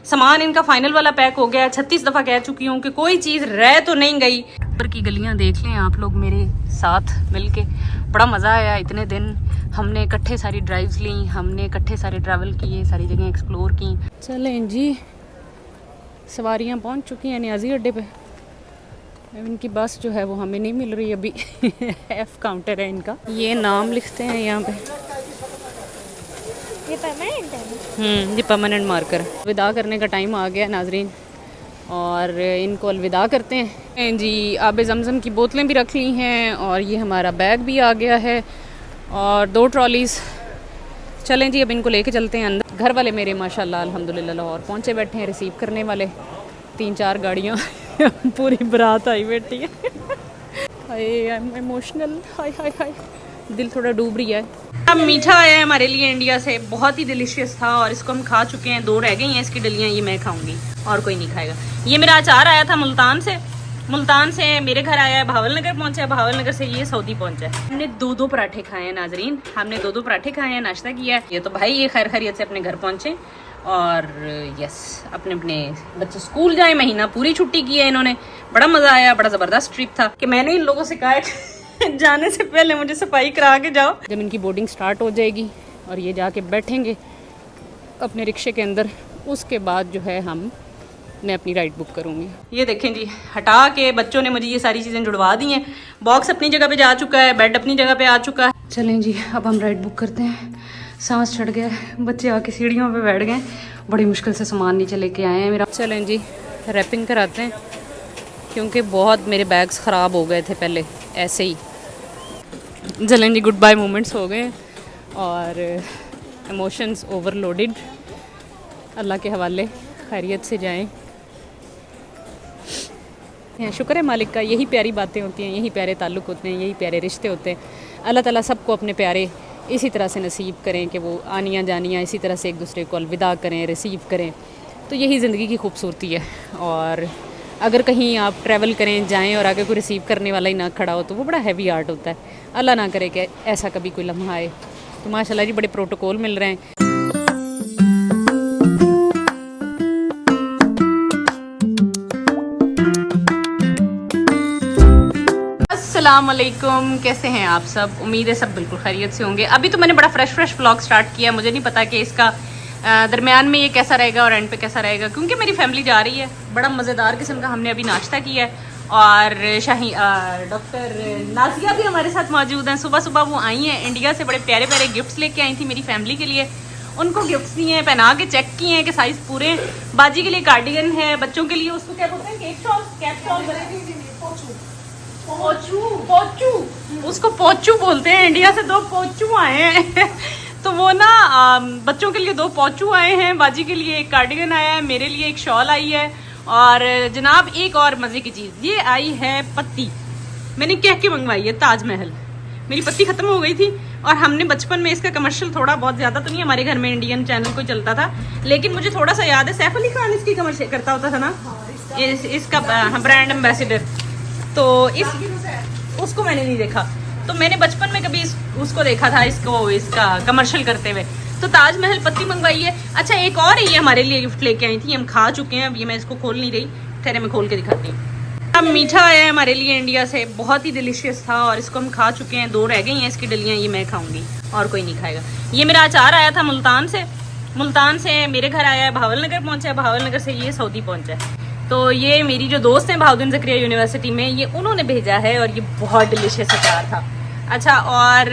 सामान इनका फाइनल वाला पैक हो गया। 36 दफ़ा कह चुकी हूँ कि कोई चीज़ रह तो नहीं गई। ऊपर की गलियाँ देख लें आप लोग मेरे साथ मिलके, बड़ा मज़ा आया। इतने दिन हमने इकट्ठे सारी ड्राइव्स ली, हमने इकट्ठे सारे ट्रैवल किए, सारी जगह एक्सप्लोर की। चलें जी, सवारियाँ पहुँच चुकी हैं नियाजी अड्डे पे। इनकी बस जो है वो हमें नहीं मिल रही अभी। एफ काउंटर है इनका। ये नाम लिखते हैं यहाँ पे, ये परमानेंट है। ये परमानेंट मार्कर। विदा करने का टाइम आ गया नाजरीन, और इनको अलविदा करते हैं जी। आब ज़मज़म की बोतलें भी रख ली हैं, और ये हमारा बैग भी आ गया है, और 2 ट्रॉलीज़। चलें जी, अब इनको लेके चलते हैं अंदर। घर वाले मेरे माशाल्लाह अल्हम्दुलिल्लाह लाहौर पहुँचे बैठे हैं, रिसीव करने वाले 3-4 गाड़ियाँ। पूरी बारात आई बैठी है। हाय आई एम इमोशनल, हाय हाय हाय, दिल थोड़ा डूब रही है। अब मीठा आया है हमारे लिए इंडिया से, बहुत ही डिलीशियस था, और इसको हम खा चुके हैं। 2 रह गई हैं इसकी डलियाँ, ये मैं खाऊंगी और कोई नहीं खाएगा। ये मेरा अचार आया था मुल्तान से मेरे घर आया है, भावलनगर पहुंचा है, भावलनगर से ये सऊदी पहुंचा है। हमने 2-2 पराठे खाए हैं नाजरीन, हमने 2-2 पराठे खाए हैं, नाश्ता किया है। ये तो भाई ये खैर खैरियत से अपने घर पहुंचे, और यस अपने अपने बच्चे स्कूल जाए। महीना पूरी छुट्टी की है इन्होंने, बड़ा मज़ा आया, बड़ा ज़बरदस्त ट्रिप था। कि मैंने इन लोगों से कहा जाने से पहले मुझे सफाई करा के जाओ। जब इनकी बोर्डिंग स्टार्ट हो जाएगी और ये जाके बैठेंगे अपने रिक्शे के अंदर, उसके बाद जो है मैं अपनी राइड बुक करूँगी। ये देखें जी, हटा के बच्चों ने मुझे ये सारी चीज़ें जुड़वा दी हैं। बॉक्स अपनी जगह पे जा चुका है, बेड अपनी जगह पे आ चुका है। चलें जी, अब हम राइड बुक करते हैं। सांस चढ़ गया, बच्चे आके सीढ़ियों पे बैठ गए, बड़ी मुश्किल से सामान नीचे लेके आए हैं मेरा। चलें जी, रैपिंग कराते हैं, क्योंकि बहुत मेरे बैग्स ख़राब हो गए थे पहले ऐसे ही। चलें जी, गुड बाय मोमेंट्स हो गए, और इमोशंस ओवरलोडेड। अल्लाह के हवाले खैरियत से जाएं। शुक्र है मालिक का, यही प्यारी बातें होती हैं, यही प्यारे ताल्लुक़ होते हैं, यही प्यारे रिश्ते होते हैं। अल्लाह ताला सबको अपने प्यारे इसी तरह से नसीब करें कि वो आनियाँ जानियाँ इसी तरह से एक दूसरे को अलविदा करें, रिसीव करें। तो यही ज़िंदगी की खूबसूरती है। और अगर कहीं आप ट्रैवल करें, जाएं, और आगे कोई रिसीव करने वाला ही ना खड़ा हो, तो वो बड़ा हैवी आर्ट होता है। अल्लाह ना करे कि ऐसा कभी कोई लम्हा आए। तो माशाल्लाह जी, बड़े प्रोटोकॉल मिल रहे हैं। अस्सलाम वालेकुम, कैसे हैं आप सब? उम्मीद है सब बिल्कुल खैरियत से होंगे। अभी तो मैंने बड़ा फ्रेश व्लॉग स्टार्ट किया, मुझे नहीं पता कि इसका दरमियान में ये कैसा रहेगा और एंड पे कैसा रहेगा, क्योंकि मेरी फैमिली जा रही है। बड़ा मज़ेदार किस्म का हमने अभी नाश्ता किया है, और डॉक्टर नाजिया भी हमारे साथ मौजूद हैं। सुबह सुबह वो आई हैं इंडिया से, बड़े प्यारे प्यारे गिफ्ट्स लेके आई थी मेरी फैमिली के लिए। उनको गिफ्ट्स दिए हैं, पहना के चेक किए हैं कि साइज़ पूरे हैं। बाजी के लिए कार्डिगन है, बच्चों के लिए उसको क्या बोलते हैं, केक शॉल, कैप शॉल, पोचू, उसको पोचू बोलते हैं। इंडिया से 2 पोचू आए हैं। तो वो ना बच्चों के लिए 2 पोचू आए हैं, बाजी के लिए एक कार्डिगन आया है, मेरे लिए एक शॉल आई है। और जनाब एक और मज़े की चीज़ ये आई है, पत्ती। मैंने कह के मंगवाई है, ताजमहल। मेरी पत्ती ख़त्म हो गई थी, और हमने बचपन में इसका कमर्शियल थोड़ा बहुत, ज़्यादा तो नहीं हमारे घर में इंडियन चैनल कोई चलता था, लेकिन मुझे थोड़ा सा याद है सैफ अली खान इसकी कमर्शियल करता होता था ना, इसका ब्रांड एम्बेसडर। तो उसको मैंने नहीं देखा, तो मैंने बचपन में कभी उसको देखा था, इसका कमर्शियल करते हुए। तो ताजमहल पत्ती मंगवाई है। अच्छा, एक और ये हमारे लिए गिफ्ट लेके आई थी, हम खा चुके हैं। अब ये मैं इसको खोल नहीं रही, ठहरे मैं खोल के दिखाती हूँ। अब मीठा आया है हमारे लिए इंडिया से, बहुत ही डिलीशियस था, और इसको हम खा चुके हैं। 2 रह गई हैं इसकी डलियाँ, ये मैं खाऊंगी और कोई नहीं खाएगा। ये मेरा अचार आया था मुल्तान से मेरे घर आया है, भावलनगर पहुंचा है, भावलनगर से ये सऊदी पहुंचा है। तो ये मेरी जो दोस्त हैं बहाउद्दीन ज़करिया यूनिवर्सिटी में, ये उन्होंने भेजा है, और ये बहुत डिलीशियस अचार था। अच्छा, और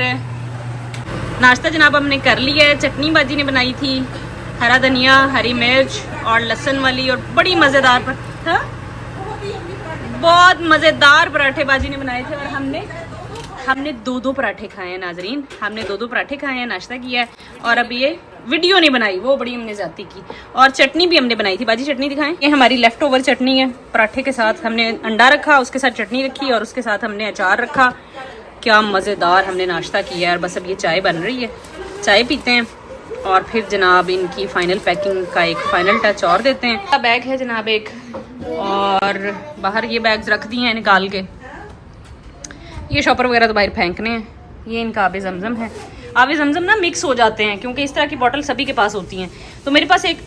नाश्ता जनाब हमने कर लिया है। चटनी बाजी ने बनाई थी, हरा धनिया, हरी मिर्च और लहसुन वाली, और बड़ी मज़ेदार बहुत मज़ेदार पराठे बाजी ने बनाए थे। और हमने 2-2 पराठे खाए हैं नाजरीन, हमने 2-2 पराठे खाए हैं, नाश्ता किया है। और अब ये वीडियो नहीं बनाई, वो बड़ी हमने ज़्यादती की। और चटनी भी हमने बनाई थी, बाजी चटनी दिखाएं। ये हमारी लेफ्ट ओवर चटनी है, पराठे के साथ हमने अंडा रखा, उसके साथ चटनी रखी, और उसके साथ हमने अचार रखा। क्या मज़ेदार हमने नाश्ता किया है। और बस अब ये चाय बन रही है, चाय पीते हैं, और फिर जनाब इनकी फ़ाइनल पैकिंग का एक फ़ाइनल टच और देते हैं। बैग है जनाब एक, और बाहर ये बैग्स रख दिए हैं निकाल के। ये शॉपर वगैरह तो बाहर फेंकने हैं। ये इनका आबे ज़मज़म है, आबे जमजम ना मिक्स हो जाते हैं, क्योंकि इस तरह की बॉटल सभी के पास होती हैं। तो मेरे पास एक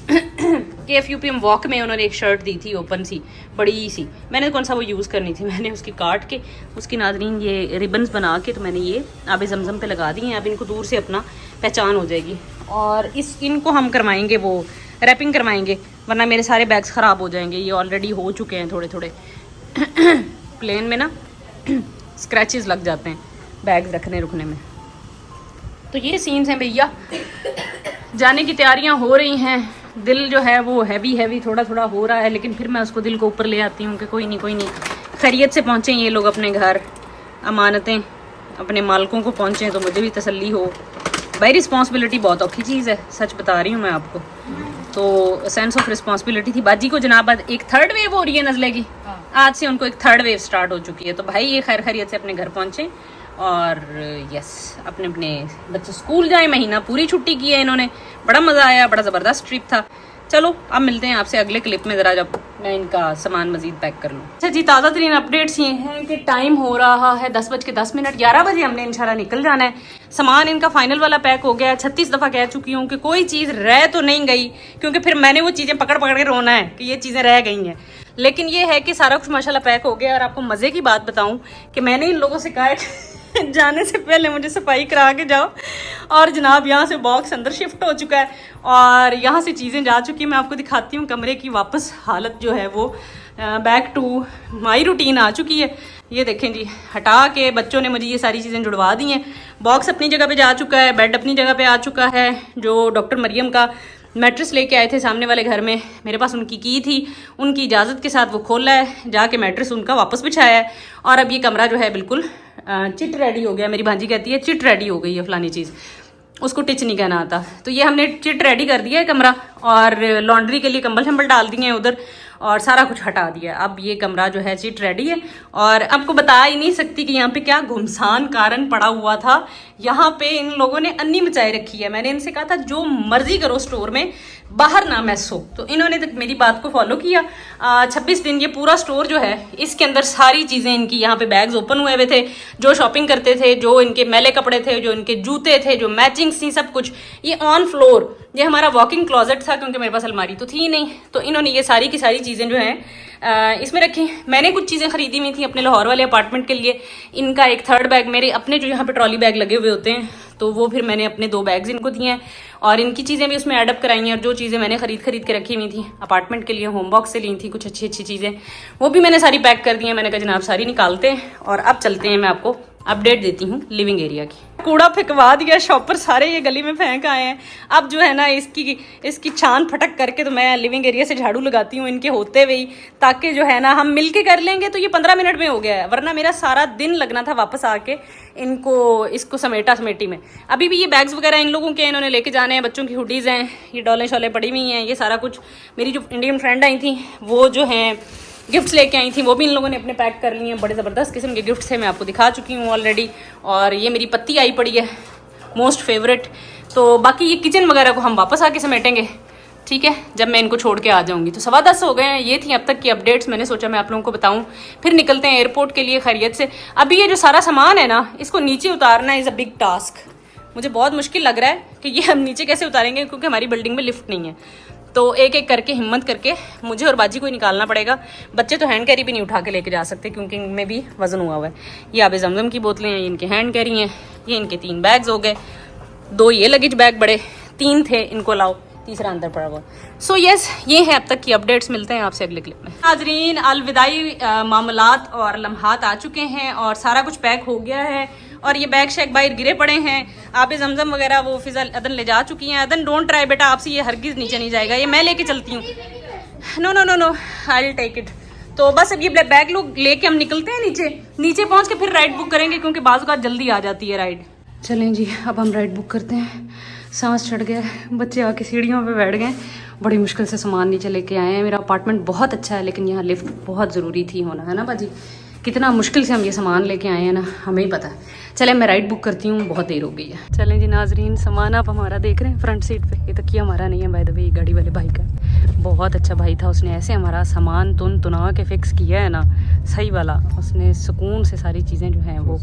KFUPM वॉक में उन्होंने एक शर्ट दी थी ओपन सी, बड़ी सी, मैंने कौन सा वो यूज़ करनी थी, मैंने उसकी काट के उसकी नाज़रीन ये रिबन्स बना के तो मैंने ये आबे जमजम पे लगा दी हैं। अब इनको दूर से अपना पहचान हो जाएगी। और इनको हम करवाएंगे वो रैपिंग करवाएंगे, वरना मेरे सारे बैग्स ख़राब हो जाएंगे। ये ऑलरेडी हो चुके हैं थोड़े थोड़े प्लेन में ना स्क्रैचेस लग जाते हैं बैग्स रखने रुकने में। तो ये सीन्स हैं भैया, जाने की तैयारियां हो रही हैं। दिल जो है वो हैवी थोड़ा थोड़ा हो रहा है, लेकिन फिर मैं उसको दिल को ऊपर ले आती हूँ कि कोई नहीं खैरियत से पहुँचें ये लोग अपने घर, अमानतें अपने मालकों को पहुँचें तो मुझे भी तसल्ली हो। भाई रिस्पॉन्सिबिलिटी बहुत औखी चीज़ है, सच बता रही हूँ मैं आपको। तो सेंस ऑफ रिस्पॉन्सिबिलिटी थी। बाजी को जनाब एक थर्ड वेव हो रही है नज़ले की, आज से उनको एक थर्ड वेव स्टार्ट हो चुकी है। तो भाई ये खैरियत से अपने घर पहुँचे और यस अपने बच्चे स्कूल जाए। महीना पूरी छुट्टी की है इन्होंने, बड़ा मज़ा आया, बड़ा ज़बरदस्त ट्रिप था। चलो अब मिलते हैं आपसे अगले क्लिप में, ज़रा जब मैं इनका सामान मज़ीद पैक कर लूँ। अच्छा जी, ताज़ा तरीन अपडेट्स ये हैं कि टाइम हो रहा है 10:10, 11 बजे हमने इंशाल्लाह निकल जाना है। सामान इनका फाइनल वाला पैक हो गया है। 36 दफ़ा कह चुकी हूँ कि कोई चीज़ रह तो नहीं गई, क्योंकि फिर मैंने वो चीज़ें पकड़ के रोना है कि ये चीज़ें रह गई हैं। लेकिन ये है कि सारा कुछ माशाल्लाह पैक हो गया। और आपको मज़े की बात बताऊँ कि मैंने इन लोगों से कहा है जाने से पहले मुझे सफाई करा के जाओ, और जनाब यहाँ से बॉक्स अंदर शिफ्ट हो चुका है और यहाँ से चीज़ें जा चुकी हैं। मैं आपको दिखाती हूँ कमरे की वापस हालत जो है वो बैक टू माई रूटीन आ चुकी है। ये देखें जी, हटा के बच्चों ने मुझे ये सारी चीज़ें जुड़वा दी हैं। बॉक्स अपनी जगह पे जा चुका है, बेड अपनी जगह पे आ चुका है। जो डॉक्टर मरियम का मैट्रेस लेके आए थे सामने वाले घर में, मेरे पास उनकी की थी, उनकी इजाज़त के साथ वो खोला है, जाके मैट्रेस उनका वापस बिछाया है। और अब ये कमरा जो है बिल्कुल चिट रेडी हो गया। मेरी भांजी कहती है चिट रेडी हो गई है फलानी चीज़, उसको टिच नहीं कहना आता। तो ये हमने चिट रेडी कर दिया है कमरा, और लॉन्ड्री के लिए कंबल शंबल डाल दिए हैं उधर, और सारा कुछ हटा दिया। अब ये कमरा जो है चिट रेडी है। और आपको बता ही नहीं सकती कि यहाँ पे क्या घुमसान कारण पड़ा हुआ था। यहाँ पे इन लोगों ने अन्नी मचाई रखी है। मैंने इनसे कहा था जो मर्जी करो स्टोर में, बाहर ना मैस हो, तो इन्होंने तक मेरी बात को फॉलो किया। 26 दिन ये पूरा स्टोर जो है, इसके अंदर सारी चीज़ें इनकी, यहाँ पे बैग्स ओपन हुए हुए थे, जो शॉपिंग करते थे, जो इनके मैले कपड़े थे, जो इनके जूते थे, जो मैचिंग्स थी, सब कुछ ये ऑन फ्लोर। ये हमारा वॉकिंग क्लॉजेट था, क्योंकि मेरे पास अलमारी तो थी ही नहीं। तो इन्होंने ये सारी की सारी चीज़ें जो हैं इसमें रखी। मैंने कुछ चीज़ें खरीदी हुई थी अपने लाहौर वाले अपार्टमेंट के लिए। इनका एक थर्ड बैग, मेरे अपने जो यहाँ पे ट्रॉली बैग लगे हुए होते हैं, तो वो फिर मैंने अपने 2 बैग्स इनको दिए हैं, और इनकी चीज़ें भी उसमें एडअप कराई हैं। और जो चीज़ें मैंने खरीद के रखी हुई थी अपार्टमेंट के लिए, होम बॉक्स से ली थी कुछ अच्छी चीज़ें, वो भी मैंने सारी पैक कर दी हैं। मैंने कहा जनाब सारी निकालते हैं, और अब चलते हैं, मैं आपको अपडेट देती हूँ लिविंग एरिया की। कूड़ा फेंकवा दिया, शॉपर सारे ये गली में फेंक आए हैं। अब जो है ना इसकी छान फटक करके तो मैं लिविंग एरिया से झाड़ू लगाती हूँ इनके होते हुए ही, ताकि जो है ना हम मिल के कर लेंगे तो ये 15 मिनट में हो गया है, वरना मेरा सारा दिन लगना था वापस आके इसको समेटी में। अभी भी ये बैग्स वगैरह इन लोगों के इन्होंने लेके जाने हैं, बच्चों की हुडीज़ हैं, ये डॉलें शॉलें पड़ी हुई हैं, ये सारा कुछ। मेरी जो इंडियन फ्रेंड आई थी वो जो हैं गिफ्ट्स लेके आई थी, वो भी इन लोगों ने अपने पैक कर लिए हैं। बड़े ज़बरदस्त किस्म के गिफ्ट्स हैं, मैं आपको दिखा चुकी हूँ ऑलरेडी। और ये मेरी पत्ती आई पड़ी है, मोस्ट फेवरेट। तो बाकी ये किचन वगैरह को हम वापस आके समेटेंगे, ठीक है, जब मैं इनको छोड़ के आ जाऊँगी। तो 10:15 हो गए हैं। ये थी अब तक की अपडेट्स, मैंने सोचा मैं आप लोगों को बताऊँ। फिर निकलते हैं एयरपोर्ट के लिए खैरियत से। अभी ये जो सारा सामान है ना, इसको नीचे उतारना इज़ अ बिग टास्क। मुझे बहुत मुश्किल लग रहा है कि ये हम नीचे कैसे उतारेंगे, क्योंकि हमारी बिल्डिंग में लिफ्ट नहीं है। तो एक एक करके हिम्मत करके मुझे और बाजी को ही निकालना पड़ेगा। बच्चे तो हैंड कैरी भी नहीं उठा के लेके जा सकते, क्योंकि इनमें भी वजन हुआ हुआ है। ये आबे जमजम की बोतलें हैं, ये इनके हैंड कैरी हैं, ये इनके 3 बैग्स हो गए, 2 ये लगेज बैग बड़े, 3 थे, इनको लाओ, तीसरा अंदर पड़ा हुआ। सो यस, ये है अब तक की अपडेट्स। मिलते हैं आपसे अगले क्लिप में। नाज़रीन, अलविदाई मामलात और लम्हात आ चुके हैं, और सारा कुछ पैक हो गया है, और ये बैग शैग बाहर गिरे पड़े हैं। आबे जमजम वगैरह वो फिजा अदन ले जा चुकी हैं। अदन डोंट ट्राई बेटा, आपसे ये हरगिज़ नीचे नहीं जाएगा, ये मैं लेके चलती हूँ। No no no no, I will take it. तो बस अब ये बैग लोग लेके हम निकलते हैं नीचे पहुँच के फिर राइड बुक करेंगे, क्योंकि बाज़ का जल्दी आ जाती है राइड। चलें जी, अब हम राइड बुक करते हैं। सांस चढ़ गया, बच्चे आके सीढ़ियों पे बैठ गए, बड़ी मुश्किल से सामान नीचे लेके आए हैं। मेरा अपार्टमेंट बहुत अच्छा है, लेकिन यहाँ लिफ्ट बहुत ज़रूरी थी होना, है ना बाजी। कितना मुश्किल से हम ये सामान लेके आए हैं ना, हमें ही पता है। चले मैं राइड बुक करती हूँ, बहुत देर हो गई है। चलें जी नाजरीन, सामान आप हमारा देख रहे हैं फ्रंट सीट पे। ये तकिया हमारा नहीं है बाय द वे, गाड़ी वाले भाई का। बहुत अच्छा भाई था, उसने ऐसे हमारा सामान तुना के फिक्स किया है ना, सही वाला। उसने सुकून से सारी चीज़ें जो हैं वो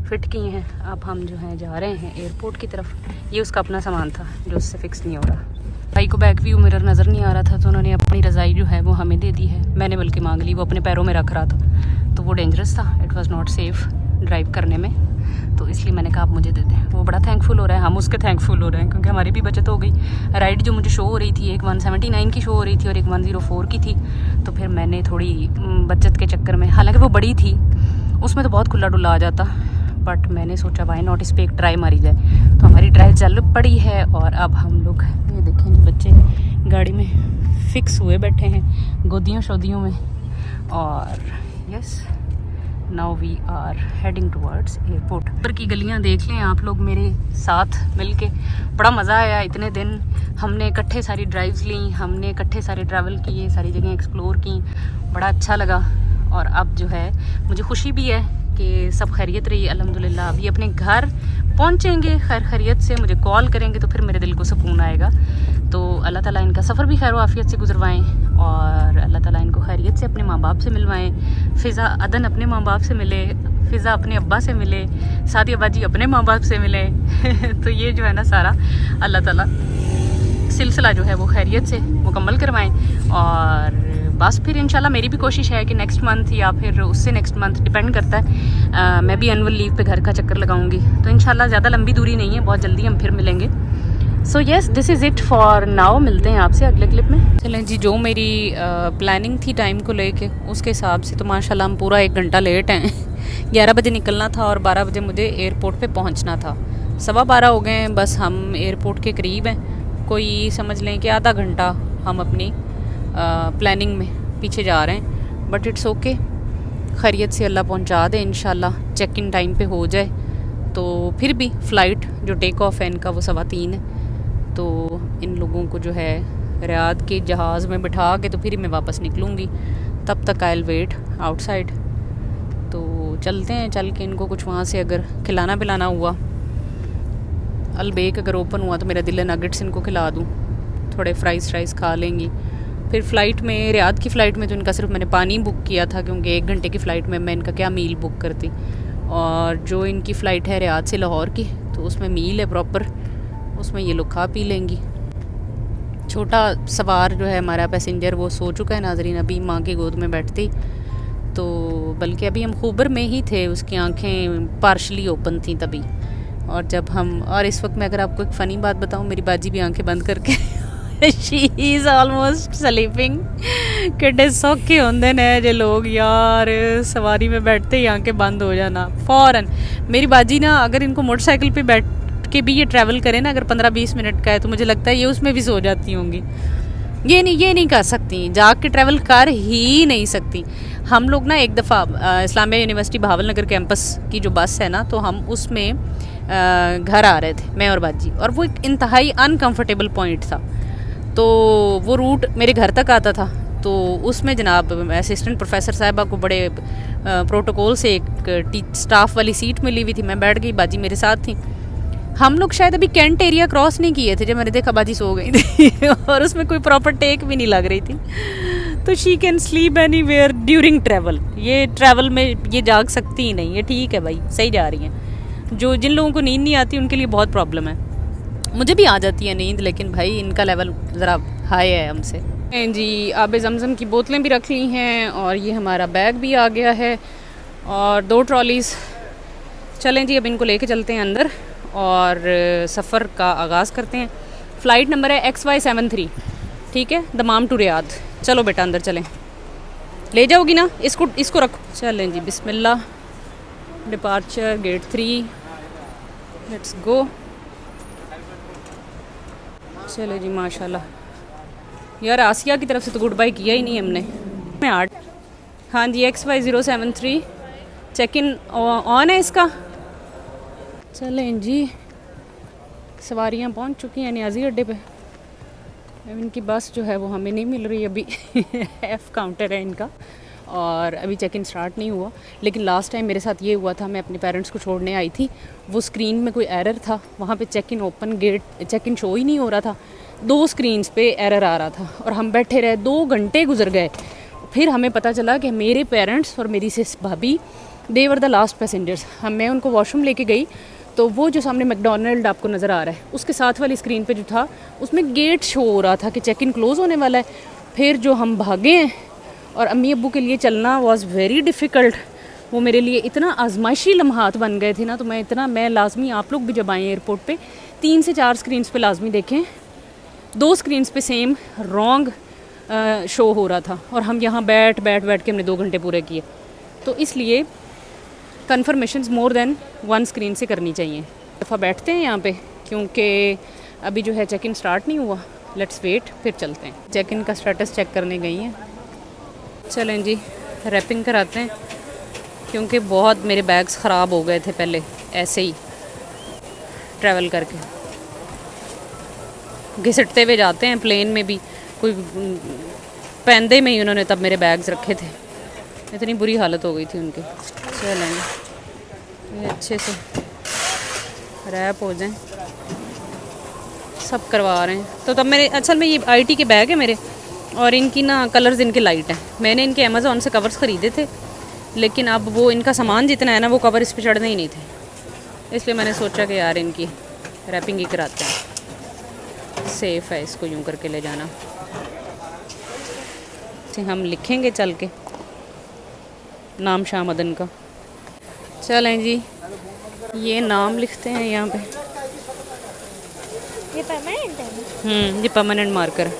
फिट की हैं। अब हम जो हैं जा रहे हैं एयरपोर्ट की तरफ। ये उसका अपना सामान था जो उससे फिक्स नहीं हो रहा। भाई को बैक व्यू मिरर नज़र नहीं आ रहा था, तो उन्होंने अपनी रज़ाई जो है वो हमें दे दी है। मैंने बल्कि मांग ली, वो अपने पैरों में रख रहा था तो वो डेंजरस था, it was not safe drive करने में, तो इसलिए मैंने कहा आप मुझे दे दें। वो बड़ा थैंकफुल हो रहा है, हम उसके थैंकफुल हो रहे हैं, क्योंकि हमारी भी बचत हो गई। राइड जो मुझे शो हो रही थी, एक 179 की शो हो रही थी और एक 104 की थी, तो फिर मैंने थोड़ी बचत के चक्कर में, हालांकि वो बड़ी थी, उसमें तो बहुत खुला डुला आ जाता, बट मैंने सोचा भाई नॉट इस पर एक ट्राई मारी जाए। तो हमारी ट्राई चल पड़ी है और अब हम लोग ये देखें जी, बच्चे गाड़ी में फिक्स हुए बैठे हैं गोदियों शोदियों में। और yes, now we are heading towards airport. ऊपर की गलियां देख लें आप लोग मेरे साथ मिलके, बड़ा मज़ा आया। इतने दिन हमने इकट्ठे सारी ड्राइव्स ली, हमने इकट्ठे सारे ट्रैवल किए, सारी जगह एक्सप्लोर की, बड़ा अच्छा लगा। और अब जो है मुझे खुशी भी है कि सब खैरियत रही अल्हम्दुलिल्लाह। अभी अपने घर पहुंचेंगे खैर खैरियत से, मुझे कॉल करेंगे तो फिर मेरे दिल को सुकून आएगा। तो अल्लाह ताला इनका सफ़र भी खैर आफियत से गुजरवाएं और अल्लाह ताला इनको खैरियत से अपने माँ बाप से मिलवाएं। फ़िज़ा अदन अपने माँ बाप से मिले, फ़िज़ा अपने अब्बा से मिले, सादिया बाजी अपने माँ बाप से मिले तो ये जो है ना सारा अल्लाह ताला सिलसिला जो है वो खैरियत से मुकम्मल करवाएं। और बस फिर इंशाल्लाह मेरी भी कोशिश है कि नेक्स्ट मंथ या फिर उससे नेक्स्ट मंथ, डिपेंड करता है, मैं भी एनुअल लीव पे घर का चक्कर लगाऊंगी। तो इंशाल्लाह ज़्यादा लंबी दूरी नहीं है, बहुत जल्दी हम फिर मिलेंगे। So yes, this is it for now. मिलते हैं आपसे अगले क्लिप में। चलें जी, जो मेरी प्लानिंग थी टाइम को लेके, उसके हिसाब से तो माशाल्लाह हम पूरा 1 घंटा लेट हैं 11 बजे निकलना था और 12 बजे मुझे एयरपोर्ट पे पहुंचना था। 12:15 हो गए हैं, बस हम एयरपोर्ट के करीब हैं। कोई समझ लें कि आधा घंटा हम अपनी प्लानिंग में पीछे जा रहे हैं, बट इट्स ओके, खैरियत से अल्लाह पहुंचा दे इंशाल्लाह। चेक इन टाइम पे हो जाए तो फिर भी फ़्लाइट जो टेक ऑफ है इनका वो 3:15 है, तो इन लोगों को जो है रियाद के जहाज़ में बिठा के तो फिर ही मैं वापस निकलूँगी। तब तक आई विल वेट आउटसाइड। तो चलते हैं, चल के इनको कुछ वहाँ से अगर खिलाना पिलाना हुआ, अलबेक अगर ओपन हुआ तो मेरा दिल है नगेट्स इनको खिला दूँ, थोड़े फ्राइज़ खा लेंगी। फिर फ़्लाइट में, रियाद की फ़्लाइट में तो इनका सिर्फ मैंने पानी बुक किया था, क्योंकि 1 घंटे की फ़्लाइट में मैं इनका क्या मील बुक करती। और जो इनकी फ़्लाइट है रियाद से लाहौर की, तो उसमें मील है प्रॉपर, उसमें ये लोग खा पी लेंगी। छोटा सवार जो है हमारा पैसेंजर वो सो चुका है नाजरीन, अभी माँ की गोद में बैठती, तो बल्कि अभी हम खूबर में ही थे, उसकी आंखें पार्शली ओपन थी तभी। और जब हम, और इस वक्त मैं अगर आपको एक फ़नी बात बताऊँ, मेरी बाजी भी आंखें बंद करके शी इज़ ऑलमोस्ट स्लीपिंग। किड्डे सौखे होंदे ने जो लोग यार, सवारी में बैठते ही आंखें बंद हो जाना फ़ौरन। मेरी बाजी ना, अगर इनको मोटरसाइकिल पे बैठ के भी ये ट्रैवल करें ना, अगर 15-20 मिनट का है, तो मुझे लगता है ये उसमें भी सो जाती होंगी। ये नहीं कर सकती, जाग के ट्रैवल कर ही नहीं सकती। हम लोग ना एक दफ़ा इस्लामिया यूनिवर्सिटी भावलनगर कैंपस की जो बस है ना, तो हम उसमें घर आ रहे थे मैं और बाजी, और वो एक इंतहाई अनकम्फर्टेबल पॉइंट था। तो वो रूट मेरे घर तक आता था, तो उसमें जनाब असिस्टेंट प्रोफेसर साहिबा को बड़े प्रोटोकॉल से एक स्टाफ वाली सीट मिली हुई थी। मैं बैठ गई, बाजी मेरे साथ थी। हम लोग शायद अभी कैंट एरिया क्रॉस नहीं किए थे जब मैंने देखा बाजी सो गई थी और उसमें कोई प्रॉपर टेक भी नहीं लग रही थी। तो she can sleep anywhere during travel. ये ट्रैवल में ये जाग सकती ही नहीं है, ठीक है भाई, सही जा रही हैं। जिन लोगों को नींद नहीं आती उनके लिए बहुत प्रॉब्लम है। मुझे भी आ जाती है नींद, लेकिन भाई इनका लेवल ज़रा हाई है हमसे। जी, आबे ज़मज़म की बोतलें भी रख ली हैं और ये हमारा बैग भी आ गया है और 2 ट्रॉलीज़। चलें जी, अब इनको लेके चलते हैं अंदर और सफ़र का आगाज़ करते हैं। फ़्लाइट नंबर है XY73, ठीक है, दमाम टू रियाद। चलो बेटा अंदर चलें। ले जाओगी ना, इसको रखो। चलें जी, बिस्मिल्लाह। Departure gate 3, let's go. चलो जी, माशाल्लाह। यार आसिया की तरफ से तो गुड बाय किया ही नहीं हमने। मैं 8, हाँ जी, XY073 चेक इन ऑन है इसका। चलें जी, सवारियाँ पहुंच चुकी हैं नियाजी अड्डे पे। इनकी बस जो है वो हमें नहीं मिल रही अभी F काउंटर है इनका, और अभी चेक इन स्टार्ट नहीं हुआ। लेकिन लास्ट टाइम मेरे साथ ये हुआ था, मैं अपने पेरेंट्स को छोड़ने आई थी, वो स्क्रीन में कोई एरर था, वहाँ पे check in open gate check in show ही नहीं हो रहा था, 2 स्क्रीन्स पे एरर आ रहा था और हम बैठे रहे, 2 घंटे गुजर गए। फिर हमें पता चला कि मेरे पेरेंट्स और मेरी सिस भाभी दे वर द लास्ट पैसेंजर्स। मैं उनको वॉशरूम लेके गई तो वो जो सामने मैकडोनल्ड आपको नज़र आ रहा है उसके साथ वाली स्क्रीन पे जो था उसमें गेट शो हो रहा था कि चेक इन क्लोज़ होने वाला है। फिर जो हम भागे हैं और अम्मी अब्बू के लिए चलना वाज वेरी डिफ़िकल्ट। वो मेरे लिए इतना आजमाइशी लम्हात बन गए थे ना, तो मैं लाजमी, आप लोग भी जब आएँ एयरपोर्ट पे 3 से 4 स्क्रीन्स पे लाजमी देखें, 2 स्क्रीन्स पे सेम रॉन्ग शो हो रहा था और हम यहाँ बैठ के हमने 2 घंटे पूरे किए। तो इसलिए कन्फर्मेशंस मोर देन 1 स्क्रीन से करनी चाहिए। दफ़ा बैठते हैं यहाँ पे क्योंकि अभी जो है चेक इन स्टार्ट नहीं हुआ, लेट्स वेट, फिर चलते हैं। चेक इन का स्टेटस चेक करने गई हैं। चलें जी, रैपिंग कराते हैं क्योंकि बहुत मेरे बैग्स ख़राब हो गए थे पहले ऐसे ही ट्रैवल करके, घिसटते हुए जाते हैं प्लेन में भी, कोई पैंदे में ही उन्होंने तब मेरे बैग्स रखे थे, इतनी बुरी हालत हो गई थी उनकी। चलेंगे ये अच्छे से रैप हो जाएं, सब करवा रहे हैं। तो तब मेरे असल में ये आईटी के बैग है मेरे, और इनकी ना कलर्स इनके लाइट हैं। मैंने इनके अमेज़ॉन से कवर्स ख़रीदे थे, लेकिन अब वो इनका सामान जितना है ना वो कवर इस पर चढ़ने ही नहीं थे, इसलिए मैंने सोचा कि यार इनकी रैपिंग ही कराते हैं, सेफ़ है इसको यूँ करके ले जाना। हम लिखेंगे चल के नाम शाह मदन का। चलें जी, ये नाम लिखते हैं यहाँ पे। ये परमानेंट है? ये परमानेंट मार्कर है।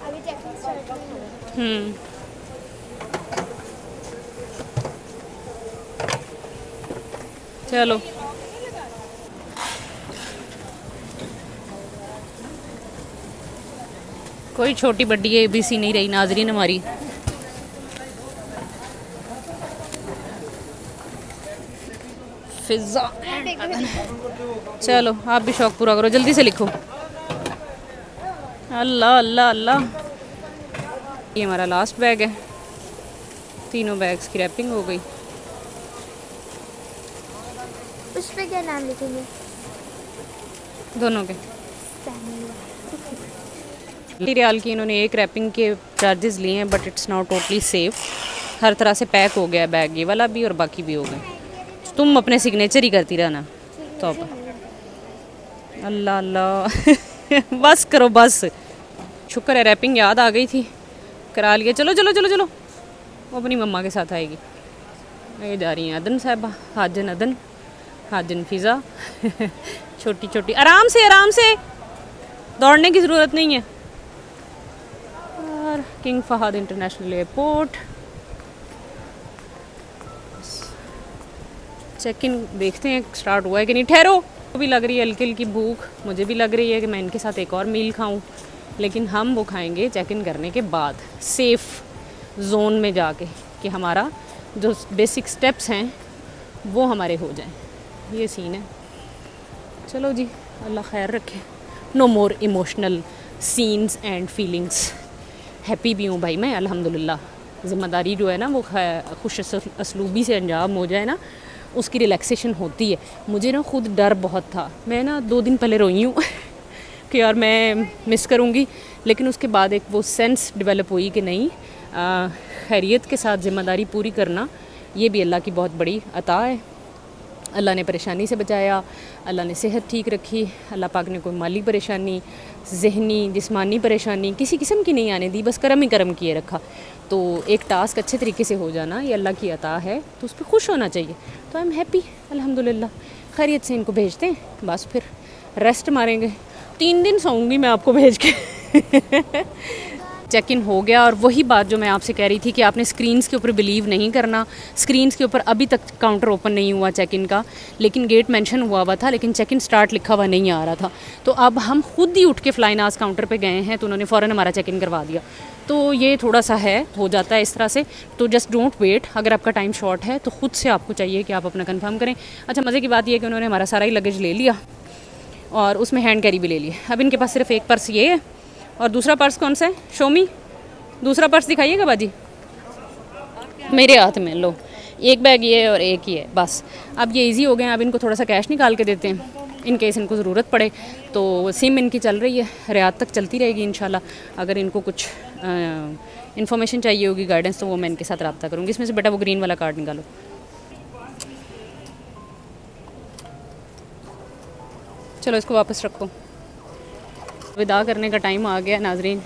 अभी चेकिंग स्टार्ट नहीं हुआ। चलो कोई छोटी बड्डी ABC नहीं रही नाजरीन हमारी। फिजा, चलो आप भी शौक पूरा करो, जल्दी से लिखो। अल्लाह अल्लाह अल्लाह। ये हमारा लास्ट बैग है, तीनों बैग्स की रैपिंग हो गई। उस पे क्या नाम लिखेंगे? दोनों के रियाल की इन्होंने एक रैपिंग के चार्जेस लिए हैं, but it's not totally safe. हर तरह से पैक हो गया बैग, ये वाला भी और बाकी भी हो गए। तुम अपने सिग्नेचर ही करती रहना तो। अल्लाह अल्लाह बस करो बस। शुक्र है रैपिंग याद आ गई थी, करा लिया। चलो चलो चलो चलो, वो अपनी मम्मा के साथ आएगी। ये जा रही हैं अदन साहबा, हाजन अदन, हाजन फिज़ा छोटी छोटी, आराम से, दौड़ने की ज़रूरत नहीं है। और king Fahad international airport check in देखते हैं स्टार्ट हुआ है कि नहीं। ठहरो, वो भी लग रही है हल्की हल्की भूख, मुझे भी लग रही है कि मैं इनके साथ एक और मील खाऊं, लेकिन हम वो खाएंगे चेक इन करने के बाद, सेफ़ जोन में जाके, कि हमारा जो बेसिक स्टेप्स हैं वो हमारे हो जाएं। ये सीन है। चलो जी, अल्लाह खैर रखे। No more emotional scenes and feelings. Happy भी हूँ भाई मैं अल्हम्दुलिल्लाह। ज़िम्मेदारी जो है ना वो खुश असलूबी से अंजाम हो जाए ना, उसकी रिलैक्सेशन होती है। मुझे ना खुद डर बहुत था, मैं ना 2 दिन पहले रोई हूँ कि यार मैं मिस करूँगी, लेकिन उसके बाद एक वो सेंस डेवलप हुई कि नहीं, खैरियत के साथ ज़िम्मेदारी पूरी करना ये भी अल्लाह की बहुत बड़ी अता है। अल्लाह ने परेशानी से बचाया, अल्लाह ने सेहत ठीक रखी, अल्लाह पाक ने कोई माली परेशानी, ज़हनी जिस्मानी परेशानी किसी किस्म की नहीं आने दी, बस करम ही करम किए रखा। तो एक टास्क अच्छे तरीके से हो जाना ये अल्लाह की अता है, तो उस पर खुश होना चाहिए। तो आई एम हैप्पी अल्हम्दुलिल्लाह। खैरियत से इनको भेजते हैं, बस फिर रेस्ट मारेंगे। 3 दिन सोऊंगी मैं आपको भेज के चेक इन हो गया। और वही बात जो मैं आपसे कह रही थी कि आपने स्क्रीन्स के ऊपर बिलीव नहीं करना। स्क्रीन्स के ऊपर अभी तक काउंटर ओपन नहीं हुआ चेक इन का, लेकिन गेट मेंशन हुआ था, लेकिन चेक इन स्टार्ट लिखा हुआ नहीं आ रहा था। तो अब हम खुद ही उठ के फ्लाइनास काउंटर पे गए हैं, तो उन्होंने फ़ौरन हमारा चेक इन करवा दिया। तो ये थोड़ा सा है, हो जाता है इस तरह से। तो जस्ट डोंट वेट, अगर आपका टाइम शॉर्ट है तो ख़ुद से आपको चाहिए कि आप अपना कंफर्म करें। अच्छा, मज़े की बात यह है कि उन्होंने हमारा सारा ही लगेज ले लिया और उसमें हैंड कैरी भी ले लिया। अब इनके पास सिर्फ एक पर्स ये है, और दूसरा पर्स कौन सा है शोमी? दूसरा पर्स दिखाइएगा बाजी। मेरे हाथ में लो, एक बैग ये है और एक ही है बस। अब ये इजी हो गए हैं। अब इनको थोड़ा सा कैश निकाल के देते हैं इन केस इनको ज़रूरत पड़े। तो सिम इनकी चल रही है, रियाद तक चलती रहेगी इंशाल्लाह। अगर इनको कुछ इन्फॉर्मेशन चाहिए होगी, गाइडेंस, तो वो मैं इनके साथ रब्ता करूँगी। इसमें से बेटा वो ग्रीन वाला कार्ड निकालो। चलो इसको वापस रखो। विदा करने का टाइम आ गया नाजरीन,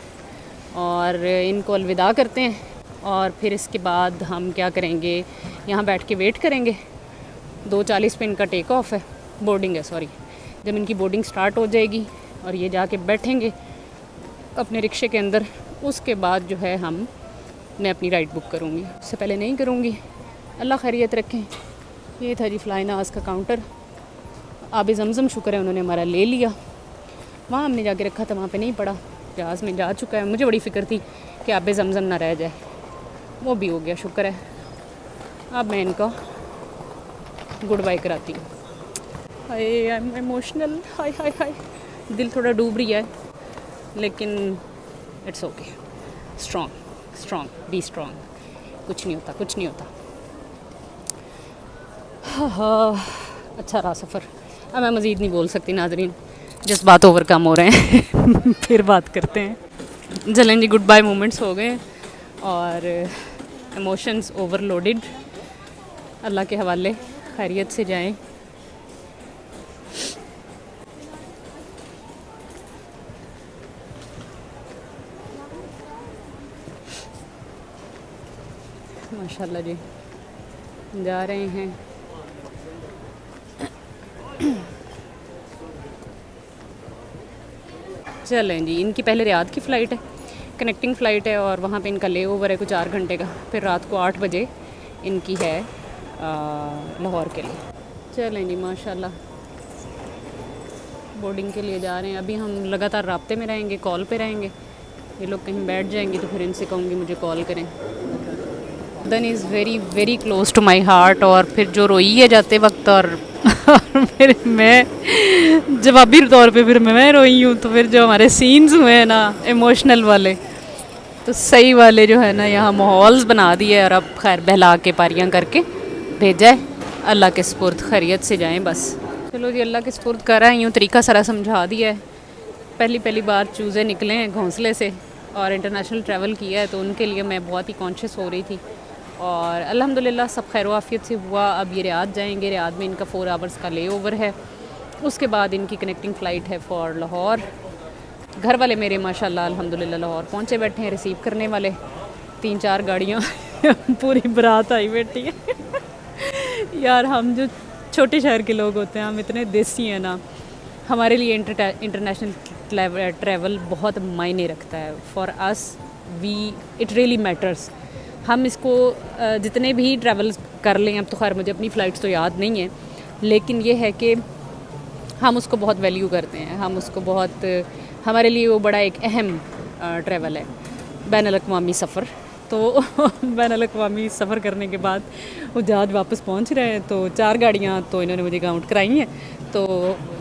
और इनको अलविदा करते हैं। और फिर इसके बाद हम क्या करेंगे, यहाँ बैठ के वेट करेंगे। 2:40 पे इनका टेक ऑफ है, बोर्डिंग है सॉरी। जब इनकी बोर्डिंग स्टार्ट हो जाएगी और ये जाके बैठेंगे अपने रिक्शे के अंदर, उसके बाद जो है मैं अपनी राइड बुक करूँगी। उससे पहले नहीं करूँगी। अल्लाह खैरियत रखें। ये था जी फ्लाई नाज का काउंटर। आब ज़मज़म शुक्र है उन्होंने हमारा ले लिया। वहाँ हमने जाके रखा था, वहाँ पे नहीं पड़ा, जहाज़ में जा चुका है। मुझे बड़ी फ़िक्र थी कि आब ज़मज़म ना रह जाए, वो भी हो गया, शुक्र है। अब मैं इनका गुड बाय कराती हूँ। हाय, आई एम इमोशनल। हाय हाय हाय, दिल थोड़ा डूब रही है, लेकिन it's okay. Strong strong, be strong. कुछ नहीं होता, कुछ नहीं होता। हाँ, अच्छा रहा सफ़र। अब मैं मज़ीद नहीं बोल सकती नाजरीन, जिस बात ओवर कम हो रहे हैं। फिर बात करते हैं। चलें जी, गुड बाय मोमेंट्स हो गए और इमोशंस ओवरलोडेड। अल्लाह के हवाले, खैरियत से जाएं। माशाल्लाह जी, जा रहे हैं। चलें जी, इनकी पहले रियाद की फ़्लाइट है, कनेक्टिंग फ़्लाइट है, और वहाँ पे इनका ले ओवर है कुछ 4 घंटे का। फिर रात को 8 बजे इनकी है लाहौर के लिए। चलें जी, माशाल्लाह बोर्डिंग के लिए जा रहे हैं। अभी हम लगातार राब्ते में रहेंगे, कॉल पे रहेंगे। ये लोग कहीं बैठ जाएंगे तो फिर इनसे कहूँगी मुझे कॉल करें। Then is very very close to my heart. और फिर जो रोई है जाते वक्त, और फिर मैं जवाबी तौर पे फिर मैं रोई हूँ। तो फिर जो हमारे सीन्स हुए हैं ना इमोशनल वाले, तो सही वाले जो है ना, यहाँ माहौल्स बना दिए। और अब खैर बहला के पारियाँ करके भेजा है। अल्लाह के स्पुर्द खैरियत से जाएं बस। चलो जी, अल्लाह के स्पुर्द कर रही हूँ, तरीका सारा समझा दिया है। पहली बार चूज़े निकले हैं घोंसले से और इंटरनेशनल ट्रैवल किया है, तो उनके लिए मैं बहुत ही कॉन्शियस हो रही थी। और अल्हम्दुलिल्लाह सब खैर आफियत से हुआ। अब ये रियाद जाएंगे। रियाद में इनका 4 आवर्स का ले ओवर है। उसके बाद इनकी कनेक्टिंग फ़्लाइट है फॉर लाहौर। घर वाले मेरे माशाल्लाह अल्हम्दुलिल्लाह लाहौर पहुँचे बैठे हैं, रिसीव करने वाले। 3-4 गाड़ियाँ पूरी बारात आई बैठी है। यार, हम जो छोटे शहर के लोग होते हैं, हम इतने देसी हैं ना, हमारे लिए इंटरनेशनल ट्रैवल बहुत मायने रखता है। For us it really matters. हम इसको जितने भी ट्रैवल कर लें, अब तो खैर मुझे अपनी फ़्लाइट्स तो याद नहीं है, लेकिन ये है कि हम उसको बहुत वैल्यू करते हैं। हम उसको बहुत, हमारे लिए वो बड़ा एक अहम ट्रैवल है, बैनुल-अक़वामी सफ़र। तो बैनुल-अक़वामी सफ़र करने के बाद वो जहाज़ वापस पहुंच रहे हैं। तो 4 गाड़ियां तो इन्होंने मुझे काउंट कराई हैं। तो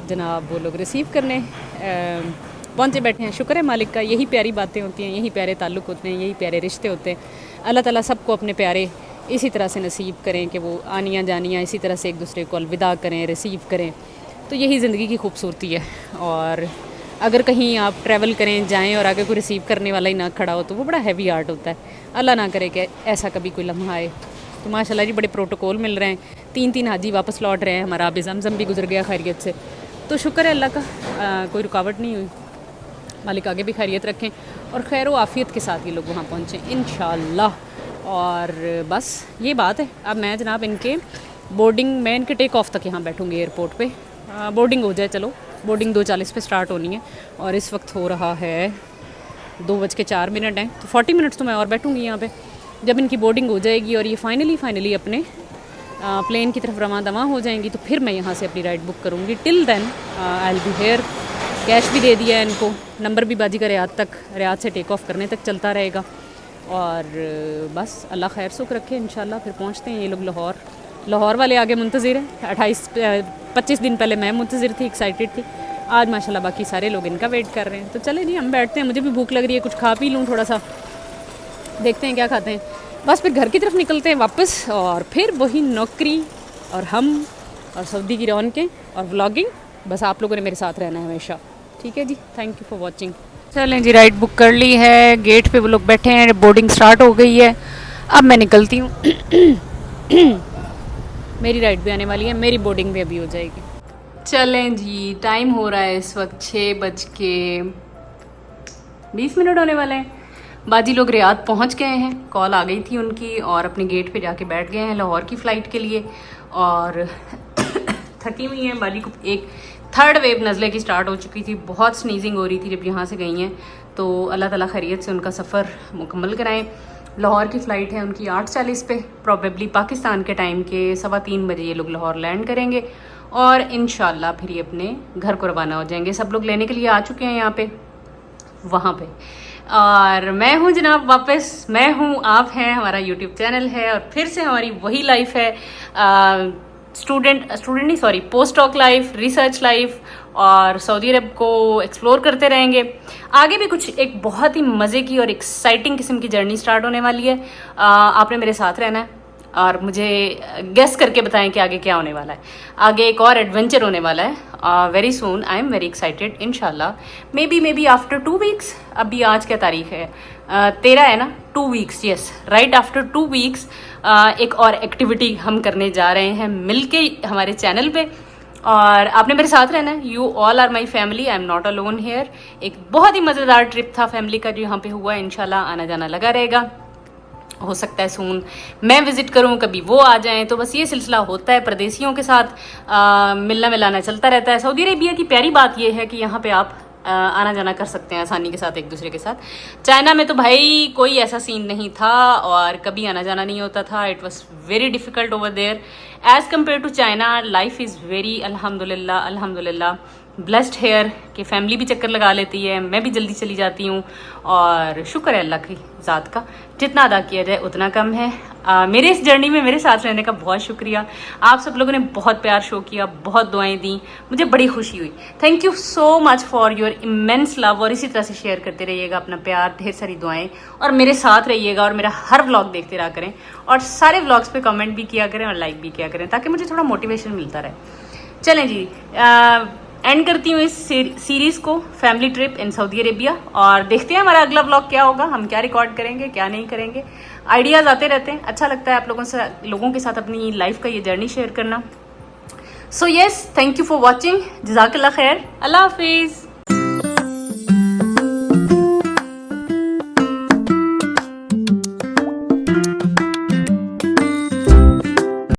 जनाब वो लोग रिसीव करने पहुंचे बैठे हैं। शुक्र है मालिक का, यही प्यारी बातें होती हैं, यही प्यारे ताल्लुक़ होते हैं, यही प्यारे रिश्ते होते हैं। अल्लाह ताला सबको अपने प्यारे इसी तरह से नसीब करें कि वो आनियाँ जानियाँ इसी तरह से एक दूसरे को अलविदा करें, रिसीव करें। तो यही ज़िंदगी की खूबसूरती है। और अगर कहीं आप ट्रैवल करें, जाएं और आगे कोई रिसीव करने वाला ही ना खड़ा हो, तो वो बड़ा हैवी आर्ट होता है। अल्लाह ना करे कि ऐसा कभी कोई लम्हा आए। तो माशाल्लाह जी, बड़े प्रोटोकॉल मिल रहे हैं। 3-3 हाजी वापस लौट रहे हैं। हमारा आब ज़मज़म भी गुजर गया खैरियत से। तो शुक्र है अल्लाह का, कोई रुकावट नहीं हुई। मालिक आगे भी खैरियत रखें और खैर व आफ़ियत के साथ ये लोग वहाँ पहुँचें इंशाल्लाह। और बस ये बात है। अब मैं जनाब इनके बोर्डिंग में, इनके टेक ऑफ तक यहाँ बैठूँगी एयरपोर्ट पे। बोर्डिंग हो जाए, चलो बोर्डिंग 2:40 पे स्टार्ट होनी है और इस वक्त हो रहा है 2:04 हैं। तो 40 मिनट्स तो मैं और बैठूँगी यहाँ पे। जब इनकी बोर्डिंग हो जाएगी और ये फाइनली अपने प्लेन की तरफ रवां दवां हो जाएंगी, तो फिर मैं यहाँ से अपनी राइड बुक करूँगी। Till then I will be here cash भी दे दिया है इनको, नंबर भी बाजी का रियाद से टेक ऑफ करने तक चलता रहेगा। और बस अल्लाह खैर सुख रखे, इंशाल्लाह फिर पहुँचते हैं ये लोग लाहौर। लाहौर वाले आगे मुंतज़िर हैं, 25 दिन पहले मैं मुंतज़िर थी, एक्साइटेड थी। आज माशाल्लाह बाकी सारे लोग इनका वेट कर रहे हैं। तो चले जी हम बैठते हैं, मुझे भी भूख लग रही है, कुछ खा पी लूँ थोड़ा सा, देखते हैं क्या खाते हैं। बस फिर घर की तरफ निकलते हैं वापस, और फिर वही नौकरी और हम और सऊदी की रौनकें और व्लॉगिंग। बस आप लोगों ने मेरे साथ रहना है हमेशा, ठीक है जी। Thank you for watching. चलें जी, राइड बुक कर ली है, गेट पे वो लोग बैठे हैं, बोर्डिंग स्टार्ट हो गई है। अब मैं निकलती हूँ मेरी राइड भी आने वाली है, मेरी बोर्डिंग भी अभी हो जाएगी। चलें जी, टाइम हो रहा है इस वक्त 6:20 होने वाले हैं। बाजी लोग रियाद पहुंच गए हैं, कॉल आ गई थी उनकी, और अपने गेट पे जाके बैठ गए हैं लाहौर की फ़्लाइट के लिए। और थकी हुई हैं, बाजी को एक 3rd वेव नज़ले की स्टार्ट हो चुकी थी, बहुत स्नीजिंग हो रही थी जब यहाँ से गई हैं। तो अल्लाह ताला खैरियत से उनका सफ़र मुकम्मल कराएं। लाहौर की फ़्लाइट है उनकी 8:40 पे, प्रॉबेबली पाकिस्तान के टाइम के 3:15 बजे ये लोग लाहौर लैंड करेंगे, और इंशाल्लाह फिर ये अपने घर को रवाना हो जाएंगे। सब लोग लेने के लिए आ चुके हैं यहाँ पे, वहाँ पे। और मैं हूँ जनाब वापस, मैं हूँ, आप हैं, हमारा यूट्यूब चैनल है, और फिर से हमारी वही लाइफ है, post doc life, research life, और सऊदी अरब को एक्सप्लोर करते रहेंगे। आगे भी कुछ एक बहुत ही मज़े की और एक्साइटिंग किस्म की जर्नी स्टार्ट होने वाली है। आपने मेरे साथ रहना है और मुझे गेस करके बताएं कि आगे क्या होने वाला है। आगे एक और एडवेंचर होने वाला है very soon. I am very excited. इंशाल्लाह मे बी आफ्टर 2 वीक्स, अभी आज क्या तारीख है, 13 है ना, 2 weeks, yes right, after 2 weeks एक और एक्टिविटी हम करने जा रहे हैं मिलके हमारे चैनल पे, और आपने मेरे साथ रहना है। You all are my family, I am not alone here. एक बहुत ही मज़ेदार ट्रिप था फैमिली का जो यहाँ पे हुआ, इंशाल्लाह आना जाना लगा रहेगा। हो सकता है सून मैं विज़िट करूं, कभी वो आ जाएं, तो बस ये सिलसिला होता है परदेसियों के साथ, मिलना मिलाना चलता रहता है। सऊदी अरेबिया की प्यारी बात ये है कि यहाँ पे आप आना जाना कर सकते हैं आसानी के साथ एक दूसरे के साथ। चाइना में तो भाई कोई ऐसा सीन नहीं था और कभी आना जाना नहीं होता था। It was very difficult over there as compare to China. Life is very अल्हम्दुलिल्लाह ब्लेस्ड हेयर कि फैमिली भी चक्कर लगा लेती है, मैं भी जल्दी चली जाती हूँ, और शुक्र है अल्लाह की ज़ात का, जितना अदा किया जाए उतना कम है। मेरे इस जर्नी में मेरे साथ रहने का बहुत शुक्रिया। आप सब लोगों ने बहुत प्यार शो किया, बहुत दुआएं दी, मुझे बड़ी खुशी हुई। Thank you so much for your immense love, और इसी तरह से शेयर करते रहिएगा अपना प्यार, ढेर सारी दुआएं, और मेरे साथ रहिएगा, और मेरा हर व्लॉग देखते रहा करें, और सारे व्लॉग्स पे कमेंट भी किया करें और लाइक भी किया करें, ताकि मुझे थोड़ा मोटिवेशन मिलता रहे। चलें जी, एंड करती हूँ इस सीरीज़ को, family trip in Saudi Arabia, और देखते हैं हमारा अगला व्लॉग क्या होगा, हम क्या रिकॉर्ड करेंगे, क्या नहीं करेंगे। आइडियाज़ आते रहते हैं, अच्छा लगता है आप लोगों के साथ अपनी लाइफ का ये जर्नी शेयर करना। So yes, thank you for watching, जज़ाकल्लाह खैर, अल्लाह हाफिज़।